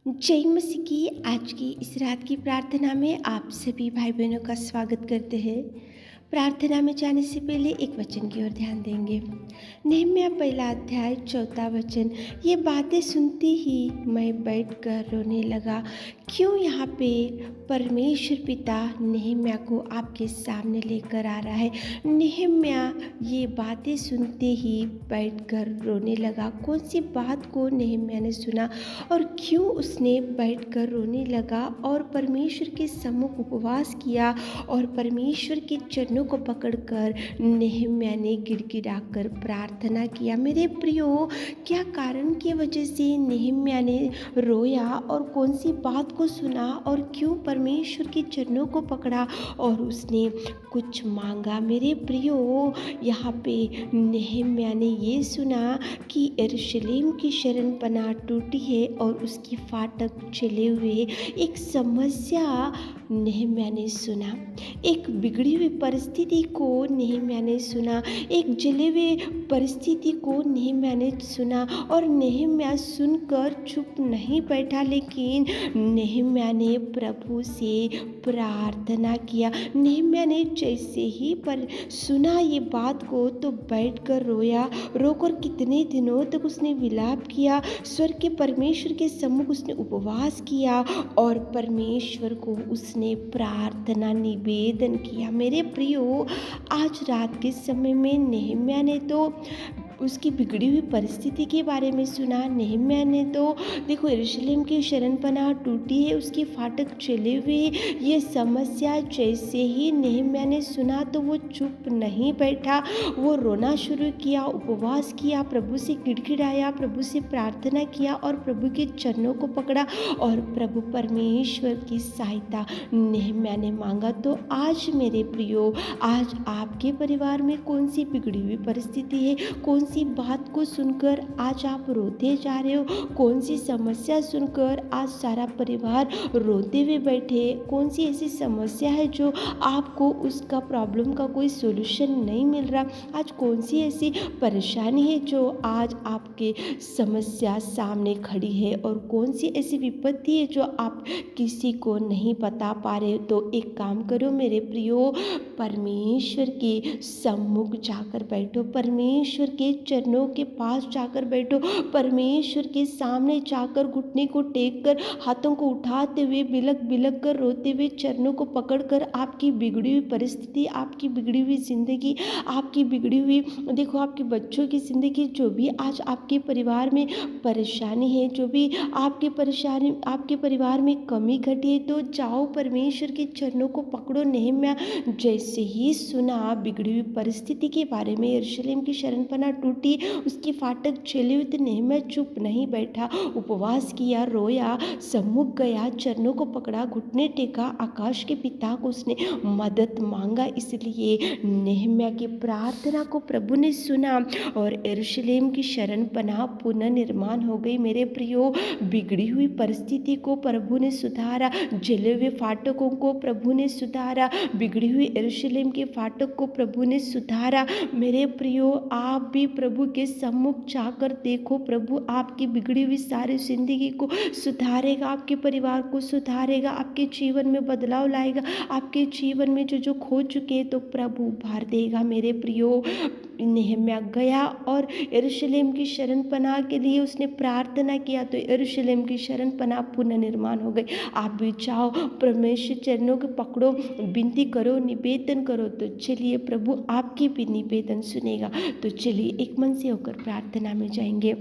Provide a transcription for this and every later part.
जय मसीह की आज की इस रात की प्रार्थना में आप सभी भाई बहनों का स्वागत करते हैं। प्रार्थना में जाने से पहले एक वचन की ओर ध्यान देंगे। नहम्याह पहला अध्याय चौथा वचन। ये बातें सुनते ही मैं बैठकर रोने लगा। क्यों यहाँ पे परमेश्वर पिता नहम्याह को आपके सामने लेकर आ रहा है। नहम्याह ये बातें सुनते ही बैठकर रोने लगा। कौन सी बात को नहम्याह ने सुना और क्यों उसने बैठकर रोने लगा और परमेश्वर के सम्मुख उपवास किया और परमेश्वर के चरणों को पकड़कर नहम्याह ने गिड़गिड़ाकर प्रार्थना किया। मेरे प्रियो, क्या कारण की वजह से नहम्याह ने रोया और कौन सी बात को सुना और क्यों परमेश्वर के चरणों को पकड़ा और उसने कुछ मांगा। मेरे प्रियो, यहाँ पे नहम्याह ने ये सुना कि यरूशलेम की शरण पनाह टूटी है और उसकी फाटक चले हुए। एक समस्या नहम्याह ने सुना, एक बिगड़ी हुई परिस्थिति को नहम्याह ने सुना, एक जले हुए परिस्थिति को नहम्याह ने सुना और नहम्याह सुनकर चुप नहीं बैठा, लेकिन नहम्याह ने प्रभु से प्रार्थना किया। नहम्याह ने जैसे ही पर सुना ये बात को तो बैठकर रोया। रोकर कितने दिनों तक उसने विलाप किया, स्वर्ग के परमेश्वर के सम्मुख उसने उपवास किया और परमेश्वर को उसने प्रार्थना निवेदन किया। मेरे प्रियो, आज रात के समय में नहम्याह ने तो उसकी बिगड़ी हुई परिस्थिति के बारे में सुना। नहम्याह ने तो देखो, यरूशलेम की शरण पनाह टूटी है, उसकी फाटक चले हुए। ये समस्या जैसे ही नहम्याह ने सुना तो वो चुप नहीं बैठा, वो रोना शुरू किया, उपवास किया, प्रभु से गिड़गिड़ाया, प्रभु से प्रार्थना किया और प्रभु के चरणों को पकड़ा और प्रभु परमेश्वर की सहायता नहम्याह ने मांगा। तो आज मेरे प्रियो, आज आपके परिवार में कौन सी बिगड़ी हुई परिस्थिति है, कौन सी बात को सुनकर आज आप रोते जा रहे हो, कौन सी समस्या सुनकर आज सारा परिवार रोते हुए बैठे, कौन सी ऐसी समस्या है जो आपको उसका प्रॉब्लम का कोई सोल्यूशन नहीं मिल रहा, आज कौन सी ऐसी परेशानी है जो आज आपके समस्या सामने खड़ी है और कौन सी ऐसी विपत्ति है जो आप किसी को नहीं बता पा रहे। तो एक काम करो मेरे प्रियो, परमेश्वर के सम्मुख जाकर बैठो, परमेश्वर के चरणों के पास जाकर बैठो, परमेश्वर के सामने जाकर घुटने को टेक कर, हाथों को उठाते हुए, बिलक बिलक कर रोते हुए, चरणों को पकड़कर आपकी बिगड़ी हुई परिस्थिति, आपकी बिगड़ी हुई जिंदगी, आपकी बिगड़ी हुई देखो आपके बच्चों की जिंदगी, जो भी आज आपके परिवार में परेशानी है, जो भी आपकी परेशानी, आपके परिवार में कमी घटी है, तो जाओ परमेश्वर के चरणों को पकड़ो। नहम्याह जैसे ही सुना बिगड़ी हुई परिस्थिति के बारे में, यरूशलेम की शरण पनाह टूटी, उसकी फाटक चली हुई, तो नहम्याह चुप नहीं बैठा, उपवास किया, रोया, सम्मुख गया, चरणों को पकड़ा, घुटने टेका, आकाश के पिता को उसने मदद मांगा। इसलिए नहम्याह की प्रार्थना को प्रभु ने सुना और यरूशलेम की शरण पनाह पुनः निर्माण हो गई। मेरे प्रियो, बिगड़ी हुई परिस्थिति को प्रभु ने सुधारा, जले हुए फाटकों को प्रभु ने सुधारा, बिगड़ी हुई यरूशलेम के फाटक को प्रभु ने सुधारा। मेरे प्रियो, आप भी प्रभु के सम्मुख जाकर देखो, प्रभु आपकी बिगड़ी हुई सारी जिंदगी को सुधारेगा, आपके परिवार को सुधारेगा, आपके जीवन में बदलाव लाएगा, आपके जीवन में जो जो खो चुके तो प्रभु भर देगा। मेरे प्रियो, नहम्याह गया और यरूशलेम की शरण पनाह के लिए उसने प्रार्थना किया, तो यरूशलेम की शरण पनाह पुनः निर्माण हो गई। आप भी जाओ, परमेश्वर चरणों को पकड़ो, विनती करो, निवेदन करो, तो चलिए प्रभु आपकी भी निवेदन सुनेगा। तो चलिए एक मन से होकर प्रार्थना में जाएंगे।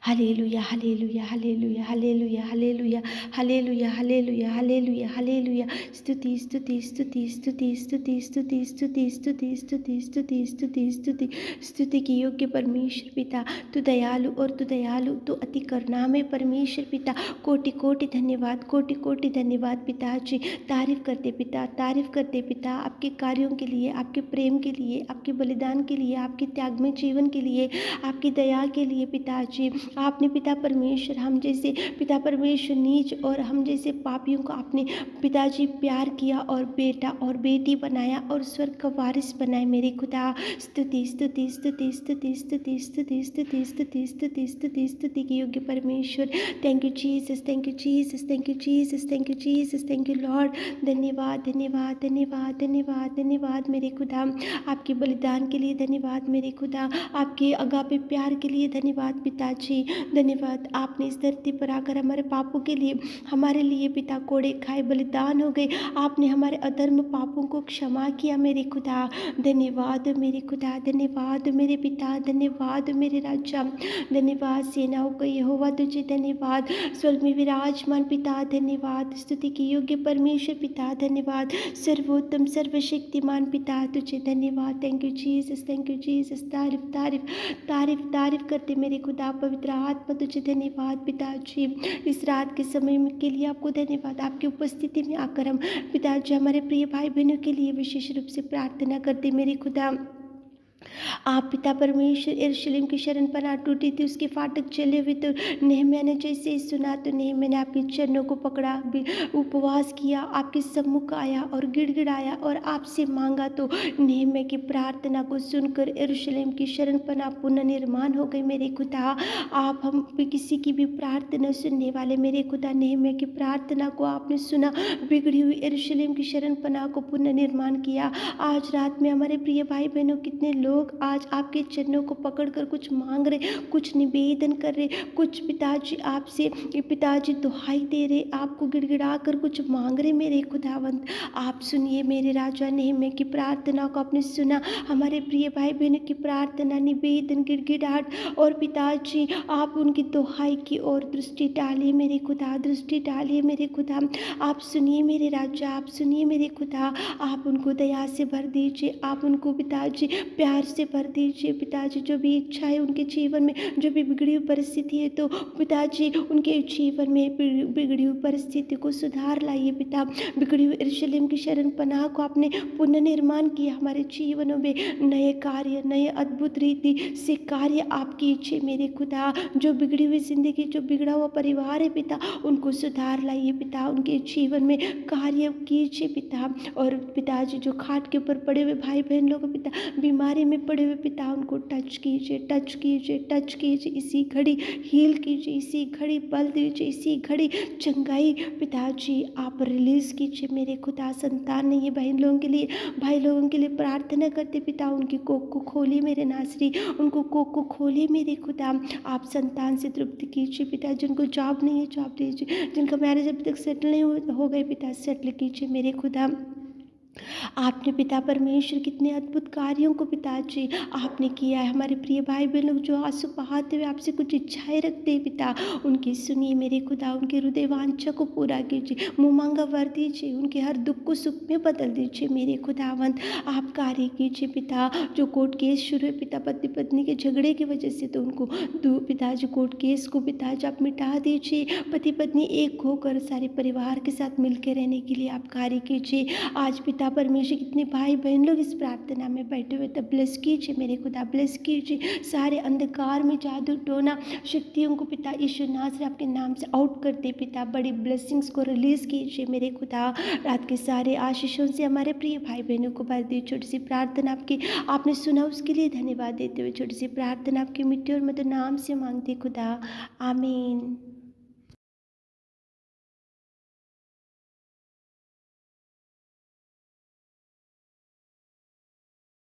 Hallelujah, hallelujah, hallelujah, hallelujah, hallelujah, hallelujah, hallelujah, hallelujah, hallelujah. स्तुति स्तुति स्तुति स्तुति स्तुति स्तुति स्तुति स्तुति स्तुति स्तुति स्तुति स्तुति स्तुति की योग्य परमेश्वर पिता, तू दयालु और तू दयालु, तू अति करुणामय परमेश्वर पिता। कोटि कोटि धन्यवाद, कोटि कोटि धन्यवाद पिताजी। तारीफ करते पिता, तारीफ करते पिता, आपके कार्यों के लिए, आपके प्रेम के लिए, आपके बलिदान के लिए, आपके त्यागमय जीवन के लिए, आपकी दया के लिए पिताजी। आपने पिता परमेश्वर हम जैसे पिता परमेश्वर नीच और हम जैसे पापियों को आपने पिताजी प्यार किया और बेटा और बेटी बनाया और स्वर्ग का वारिस बनाए मेरे खुदा। स्तुति स्तुति स्तुति स्तुति स्तुति स्तुति स्तुति स्तुति स्तुति स्तुति स्तुति के योग्य परमेश्वर। Thank you Jesus, thank you Jesus, thank you Jesus, thank you Jesus, thank you Lord. धन्यवाद धन्यवाद धन्यवाद धन्यवाद धन्यवाद मेरे खुदा, आपके बलिदान के लिए धन्यवाद मेरे खुदा, आपके अगापे प्यार के लिए धन्यवाद पिताजी। धन्यवाद, आपने इस धरती पर आकर हमारे पापों के लिए हमारे लिए पिता कोड़े खाए बलिदान हो गए। आपने हमारे अधर्म पापों को क्षमा किया मेरे खुदा। धन्यवाद मेरे खुदा, धन्यवाद मेरे पिता, धन्यवाद मेरे राजा, धन्यवाद सेनाओं का यहोवा तुझे धन्यवाद। स्वर्ग में विराजमान पिता धन्यवाद, स्तुति के योग्य परमेश्वर पिता धन्यवाद, सर्वोत्तम सर्वशक्तिमान पिता तुझे धन्यवाद। Thank you Jesus, thank you Jesus. तारीफ तारीफ तारीफ तारीफ करते मेरे खुदा पवित्र आत्मा तुझे धन्यवाद पिताजी। इस रात के समय के लिए आपको धन्यवाद। आपकी उपस्थिति में आकर हम पिताजी हमारे प्रिय भाई बहनों के लिए विशेष रूप से प्रार्थना करते मेरे खुदा। आप पिता परमेश्वर यरूशलेम की शरण पनाह टूटी थी, उसके फाटक चले हुए, तो नेहम्याह ने जैसे ही सुना तो नेहम्याह ने आपके चरणों को पकड़ा, उपवास किया, आपके सम्मुख आया और गिड़गिड़ाया और आपसे मांगा, तो नेहम्याह की प्रार्थना को सुनकर यरूशलेम की शरण पनाह पुनर्निर्माण हो गई मेरे खुदा। आप हम पे किसी की भी प्रार्थना सुनने वाले मेरे खुदा, नेहम्याह की प्रार्थना को आपने सुना, बिगड़ी हुई यरूशलेम की शरण पनाह को पुनर्निर्माण किया। आज रात में हमारे प्रिय भाई बहनों कितने लोग आज आपके चरणों को पकड़कर कुछ मांग रहे, कुछ निवेदन कर रहे, कुछ पिताजी आपसे पिताजी दुहाई दे रहे, आपको गिड़गिड़ा कर कुछ मांग रहे मेरे खुदावंत। आप सुनिए मेरे राजा, नेहम्याह की प्रार्थना को आपने सुना, हमारे प्रिय भाई बहनों की प्रार्थना, निवेदन, गिड़गिड़ाहट, और पिताजी आप उनकी दुहाई की ओर दृष्टि डालिए मेरे खुदा, दृष्टि डालिए मेरे खुदा। आप सुनिए मेरे राजा, आप सुनिए मेरे खुदा, आप उनको दया से भर दीजिए, आप उनको पिताजी प्यार से भर दीजिए पिताजी। जो भी इच्छा है उनके जीवन में, जो भी बिगड़ी हुई परिस्थिति है, तो पिताजी उनके जीवन में बिगड़ी हुई परिस्थिति को सुधार लाइए पिता। बिगड़ी हुई यरूशलेम की शरण पनाह को आपने पुनर्निर्माण किया, हमारे जीवनों में नए कार्य, नए अद्भुत रीति से कार्य आप कीजिए मेरे खुदा। जो बिगड़ी हुई जिंदगी, जो बिगड़ा हुआ परिवार है पिता, उनको सुधार लाइए पिता, उनके जीवन में कार्य कीजिए पिता। और पिताजी जो खाट के ऊपर पड़े हुए भाई बहन लोग पिता, बीमारी में पड़े हुए पिता, उनको टच कीजिए, टच कीजिए, टच कीजिए, इसी घड़ी हील कीजिए, इसी घड़ी बल दीजिए, इसी घड़ी चंगाई पिताजी आप रिलीज कीजिए मेरे खुदा। संतान नहीं है बहन लोगों के लिए, भाई लोगों के लिए प्रार्थना करते पिता, उनकी कोख को खोलिए मेरे नासरी, उनको कोख को खोलिए मेरे खुदा। आप संतान से तृप्त कीजिए पिता, जिनको जॉब नहीं है जॉब दीजिए, जिनका मैरिज अभी तक सेटल नहीं हो गए पिता, सेटल कीजिए मेरे खुदा। आपने पिता परमेश्वर कितने अद्भुत कार्यों को पिताजी आपने किया है। हमारे प्रिय भाई बहन लोग जो आंसू बहाते हुए आपसे कुछ इच्छाएं रखते हैं पिता, उनकी सुनिए मेरे खुदा, उनके हृदय वांछा को पूरा कीजिए, मुँह मांगा वर दीजिए, उनके हर दुख को सुख में बदल दीजिए मेरे खुदावंत। आप कार्य कीजिए पिता। जो कोर्ट केस शुरू है पिता, पति पत्नी के झगड़े की वजह से, तो उनको पिताजी कोर्ट केस को पिताजी आप मिटा दीजिए, पति पत्नी एक होकर सारे परिवार के साथ मिलकर रहने के लिए आप कार्य कीजिए। आज पिता परमेश्वर कितने भाई बहन लोग इस प्रार्थना में बैठे हुए, तब ब्लेस कीजिए मेरे खुदा, ब्लेस कीजिए। सारे अंधकार में जादू टोना शक्तियों को पिता यीशु नासरी आपके नाम से आउट करते पिता, बड़ी ब्लेसिंग्स को रिलीज कीजिए मेरे खुदा। रात के सारे आशीषों से हमारे प्रिय भाई बहनों को भर दी। छोटी सी प्रार्थना आपकी आपने सुना, उसके लिए धन्यवाद देते हुए छोटी सी प्रार्थना आपके मिट्टी और मधुर नाम से मांगते खुदा, आमीन।